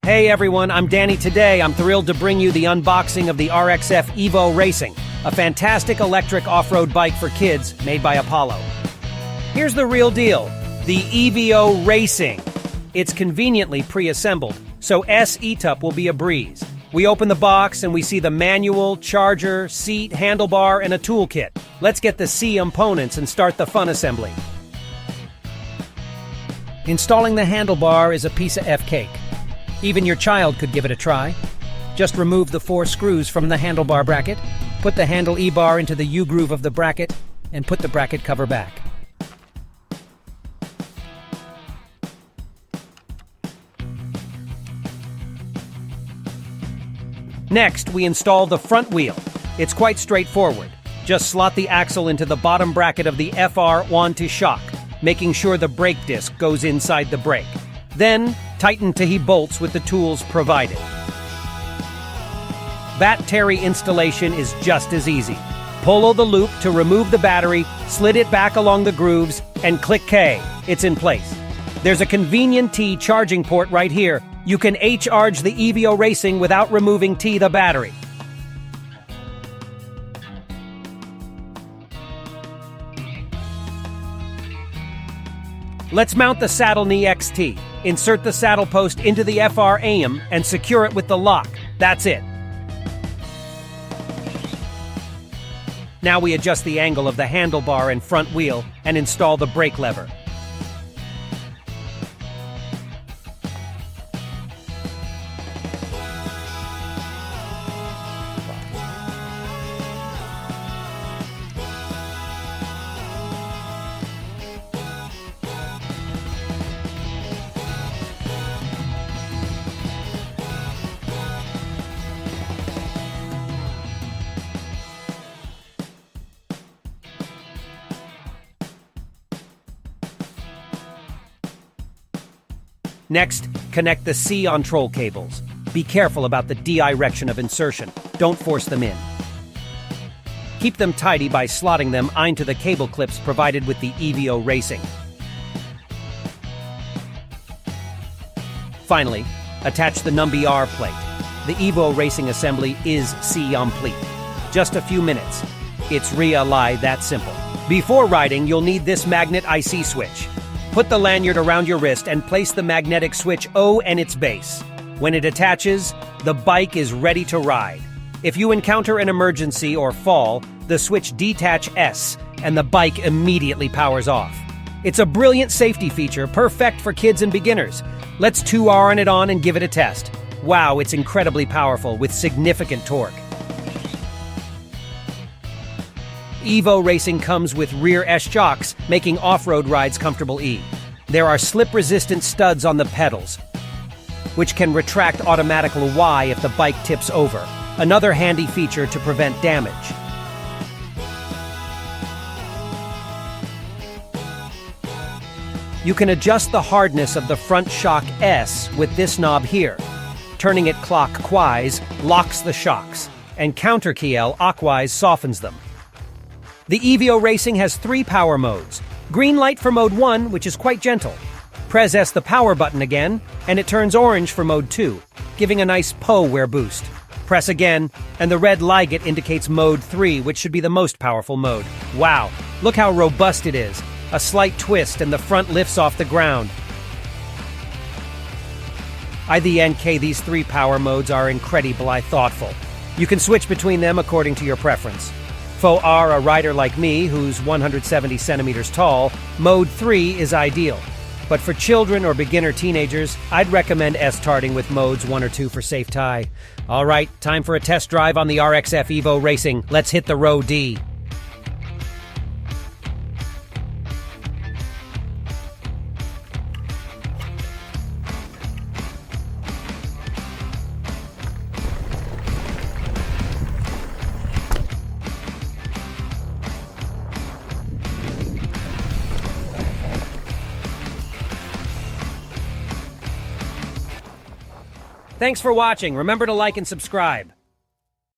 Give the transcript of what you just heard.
Hey everyone, I'm Danny. Today I'm thrilled to bring you the unboxing of the RXF EVO Racing, a fantastic electric off-road bike for kids made by Apollo. Here's the real deal, the EVO Racing. It's conveniently pre-assembled, so SETUP will be a breeze. We open the box and we see the manual, charger, seat, handlebar, and a toolkit. Let's get the C components and start the fun assembly. Installing the handlebar is a piece of F-cake. Even your child could give it a try. Just remove the 4 screws from the handlebar bracket, put the handle E-bar into the U-groove of the bracket, and put the bracket cover back. Next, we install the front wheel. It's quite straightforward. Just slot the axle into the bottom bracket of the FR onto shock, making sure the brake disc goes inside the brake. Then, tighten T bolts with the tools provided. Battery installation is just as easy. Pull the loop to remove the battery, slid it back along the grooves, and click K. It's in place. There's a convenient T charging port right here. You can H-charge the EVO Racing without removing the battery. Let's mount the saddle knee XT. Insert the saddle post into the FR AM and secure it with the lock. That's it. Now we adjust the angle of the handlebar and front wheel and install the brake lever. Next, connect the C control cables. Be careful about the direction of insertion. Don't force them in. Keep them tidy by slotting them into the cable clips provided with the EVO Racing. Finally, attach the knobby R plate. The EVO Racing assembly is C complete. Just a few minutes. It's really that simple. Before riding, you'll need this magnet IC switch. Put the lanyard around your wrist and place the magnetic switch O and its base. When it attaches, the bike is ready to ride. If you encounter an emergency or fall, the switch detach S and the bike immediately powers off. It's a brilliant safety feature, perfect for kids and beginners. Let's 2R it on and give it a test. Wow, it's incredibly powerful with significant torque. EVO Racing comes with rear S shocks, making off-road rides comfortable. There are slip-resistant studs on the pedals, which can retract automatically Y if the bike tips over. Another handy feature to prevent damage. You can adjust the hardness of the front shock S with this knob here. Turning it clockwise locks the shocks, and counterclockwise softens them. The EVO Racing has 3 power modes. Green light for mode 1, which is quite gentle. Press S the power button again, and it turns orange for mode 2, giving a nice wear boost. Press again, and the red light indicates mode 3, which should be the most powerful mode. Wow, look how robust it is. A slight twist and the front lifts off the ground. These 3 power modes are incredibly thoughtful. You can switch between them according to your preference. For a rider like me, who's 170 centimeters tall, Mode 3 is ideal. But for children or beginner teenagers, I'd recommend S-starting with Modes 1 or 2 for safe tie. All right, time for a test drive on the RXF EVO Racing. Let's hit the road D. Thanks for watching. Remember to like and subscribe.